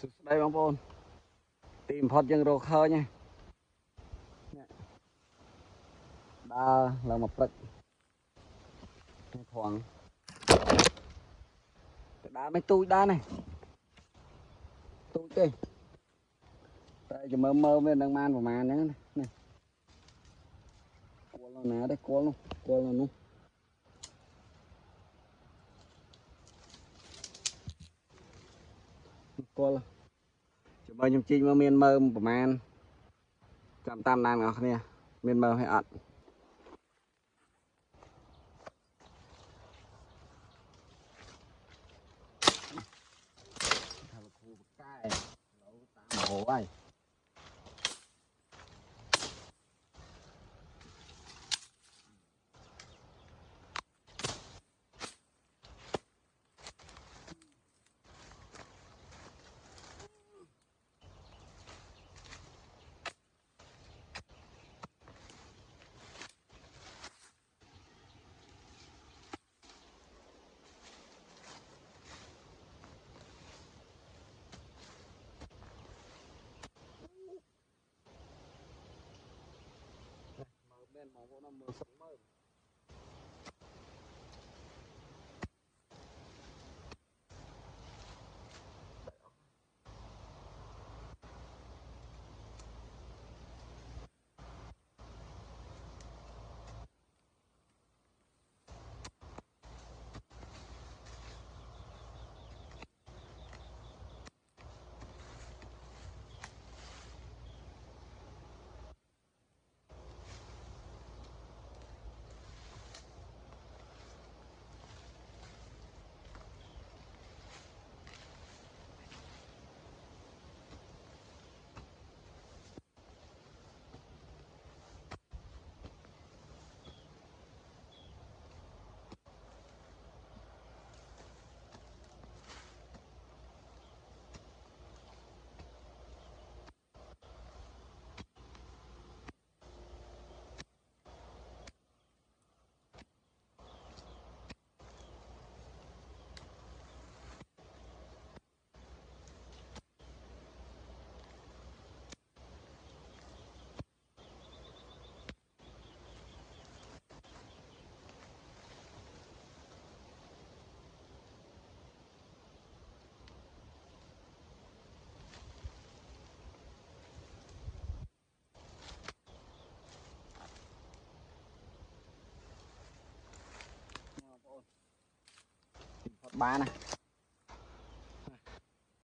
đây bóng bồn tìm phật dân rô khơi nha đa là một vật khoảng đá mấy túi đá này túi kì tại cho mơ mơ bên đang man của mà nữa này cua luôn nè đấy cua luôn cua luôn cho mơ nhung chi mà miền mơ của man chạm tam đang ngọc nè miền mơ hay ẩn ổ ai bên màu nó mơ sống mơ ba này